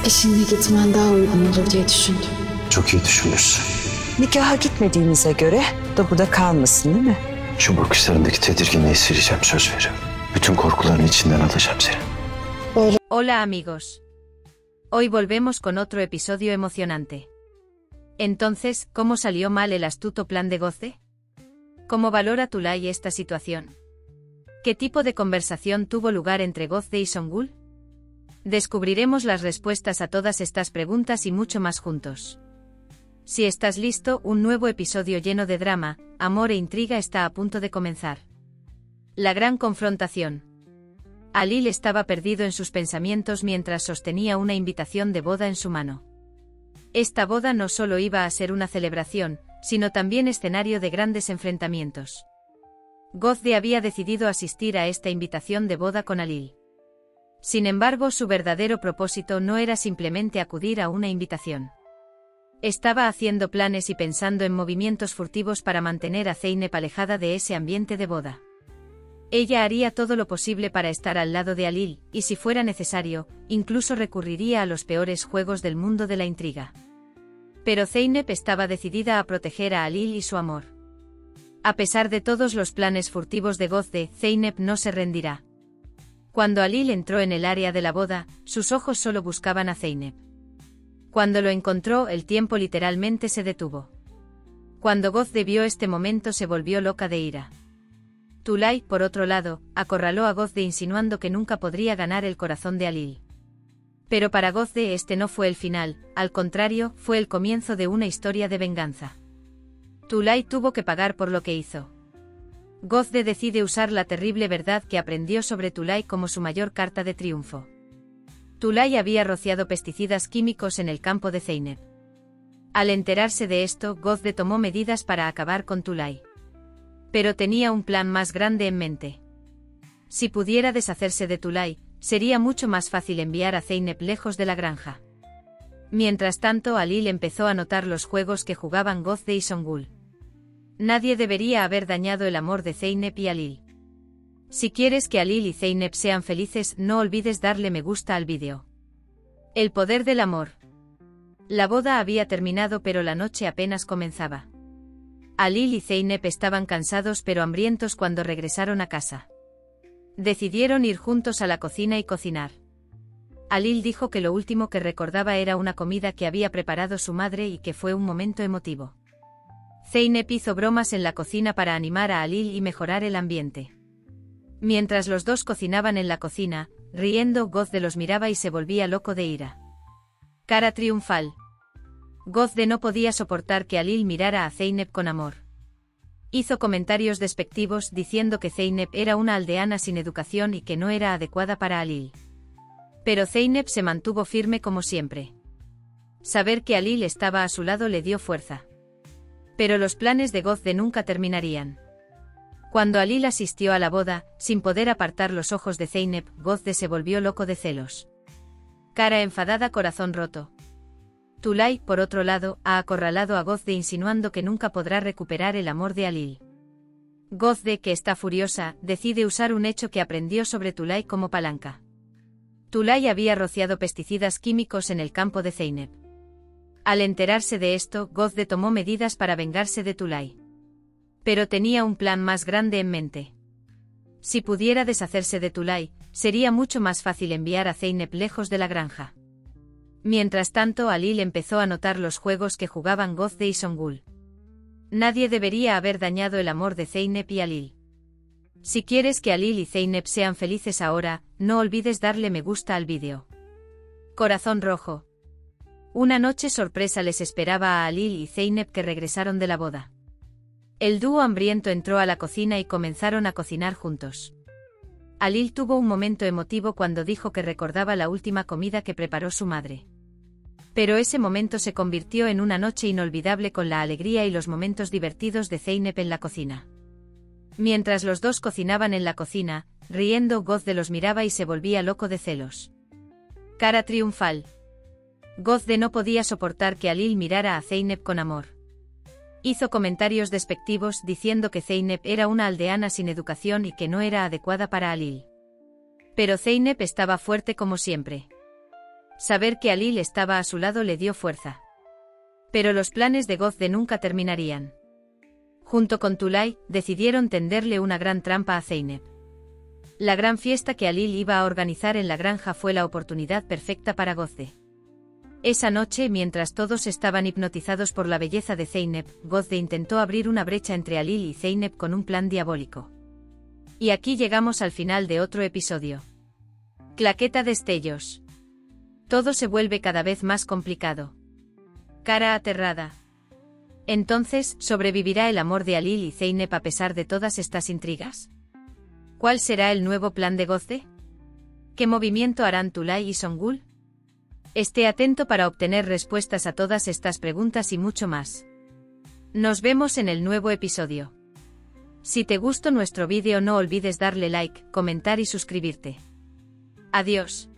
eşinle gitmen daha uygun olur diye düşündüm. Çok iyi düşünmüşsün. Nikaha gitmediğinize göre da burada kalmasın değil mi? Şu bakışlarındaki tedirginliği sileceğim, söz veriyorum. Bütün korkuların içinden alacağım seni. Hola amigos. Hoy volvemos con otro episodio emocionante. Entonces, ¿cómo salió mal el astuto plan de Gozde? ¿Cómo valora Tulay esta situación? ¿Qué tipo de conversación tuvo lugar entre Gozde y Songul? Descubriremos las respuestas a todas estas preguntas y mucho más juntos. Si estás listo, un nuevo episodio lleno de drama, amor e intriga está a punto de comenzar. La gran confrontación. Alil estaba perdido en sus pensamientos mientras sostenía una invitación de boda en su mano. Esta boda no solo iba a ser una celebración, sino también escenario de grandes enfrentamientos. Gozde había decidido asistir a esta invitación de boda con Alil. Sin embargo, su verdadero propósito no era simplemente acudir a una invitación. Estaba haciendo planes y pensando en movimientos furtivos para mantener a Zeynep alejada de ese ambiente de boda. Ella haría todo lo posible para estar al lado de Alil, y si fuera necesario, incluso recurriría a los peores juegos del mundo de la intriga. Pero Zeynep estaba decidida a proteger a Alil y su amor. A pesar de todos los planes furtivos de Gozde, Zeynep no se rendirá. Cuando Alil entró en el área de la boda, sus ojos solo buscaban a Zeynep. Cuando lo encontró, el tiempo literalmente se detuvo. Cuando Gozde vio este momento, se volvió loca de ira. Tulay, por otro lado, acorraló a Gozde insinuando que nunca podría ganar el corazón de Alil. Pero para Gozde este no fue el final, al contrario, fue el comienzo de una historia de venganza. Tulay tuvo que pagar por lo que hizo. Gozde decide usar la terrible verdad que aprendió sobre Tulay como su mayor carta de triunfo. Tulay había rociado pesticidas químicos en el campo de Zeynep. Al enterarse de esto, Gozde tomó medidas para acabar con Tulay. Pero tenía un plan más grande en mente. Si pudiera deshacerse de Tulay, sería mucho más fácil enviar a Zeynep lejos de la granja. Mientras tanto, Alil empezó a notar los juegos que jugaban Gozde y Songul. Nadie debería haber dañado el amor de Zeynep y Alil. Si quieres que Alil y Zeynep sean felices, no olvides darle me gusta al vídeo. El poder del amor. La boda había terminado, pero la noche apenas comenzaba. Alil y Zeynep estaban cansados pero hambrientos cuando regresaron a casa. Decidieron ir juntos a la cocina y cocinar. Alil dijo que lo último que recordaba era una comida que había preparado su madre y que fue un momento emotivo. Zeynep hizo bromas en la cocina para animar a Alil y mejorar el ambiente. Mientras los dos cocinaban en la cocina, riendo, Gozde los miraba y se volvía loco de ira. Cara triunfal. Gozde no podía soportar que Alil mirara a Zeynep con amor. Hizo comentarios despectivos diciendo que Zeynep era una aldeana sin educación y que no era adecuada para Alil. Pero Zeynep se mantuvo firme como siempre. Saber que Alil estaba a su lado le dio fuerza. Pero los planes de Gozde nunca terminarían. Cuando Alil asistió a la boda, sin poder apartar los ojos de Zeynep, Gozde se volvió loco de celos. Cara enfadada, corazón roto. Tulay, por otro lado, ha acorralado a Gozde insinuando que nunca podrá recuperar el amor de Alil. Gozde, que está furiosa, decide usar un hecho que aprendió sobre Tulay como palanca. Tulay había rociado pesticidas químicos en el campo de Zeynep. Al enterarse de esto, Gozde tomó medidas para vengarse de Tulay. Pero tenía un plan más grande en mente. Si pudiera deshacerse de Tulay, sería mucho más fácil enviar a Zeynep lejos de la granja. Mientras tanto, Alil empezó a notar los juegos que jugaban Gozde y Songul. Nadie debería haber dañado el amor de Zeynep y Alil. Si quieres que Alil y Zeynep sean felices ahora, no olvides darle me gusta al vídeo. Corazón rojo. Una noche sorpresa les esperaba a Alil y Zeynep, que regresaron de la boda. El dúo hambriento entró a la cocina y comenzaron a cocinar juntos. Alil tuvo un momento emotivo cuando dijo que recordaba la última comida que preparó su madre. Pero ese momento se convirtió en una noche inolvidable con la alegría y los momentos divertidos de Zeynep en la cocina. Mientras los dos cocinaban en la cocina, riendo, Gozde los miraba y se volvía loco de celos. Cara triunfal. Gozde no podía soportar que Alil mirara a Zeynep con amor. Hizo comentarios despectivos diciendo que Zeynep era una aldeana sin educación y que no era adecuada para Alil. Pero Zeynep estaba fuerte como siempre. Saber que Alil estaba a su lado le dio fuerza. Pero los planes de Gozde nunca terminarían. Junto con Tulay, decidieron tenderle una gran trampa a Zeynep. La gran fiesta que Alil iba a organizar en la granja fue la oportunidad perfecta para Gozde. Esa noche, mientras todos estaban hipnotizados por la belleza de Zeynep, Gozde intentó abrir una brecha entre Alil y Zeynep con un plan diabólico. Y aquí llegamos al final de otro episodio. Claqueta destellos. Todo se vuelve cada vez más complicado. Cara aterrada. Entonces, ¿sobrevivirá el amor de Alil y Zeynep a pesar de todas estas intrigas? ¿Cuál será el nuevo plan de Gozde? ¿Qué movimiento harán Tulay y Songul? Esté atento para obtener respuestas a todas estas preguntas y mucho más. Nos vemos en el nuevo episodio. Si te gustó nuestro vídeo no olvides darle like, comentar y suscribirte. Adiós.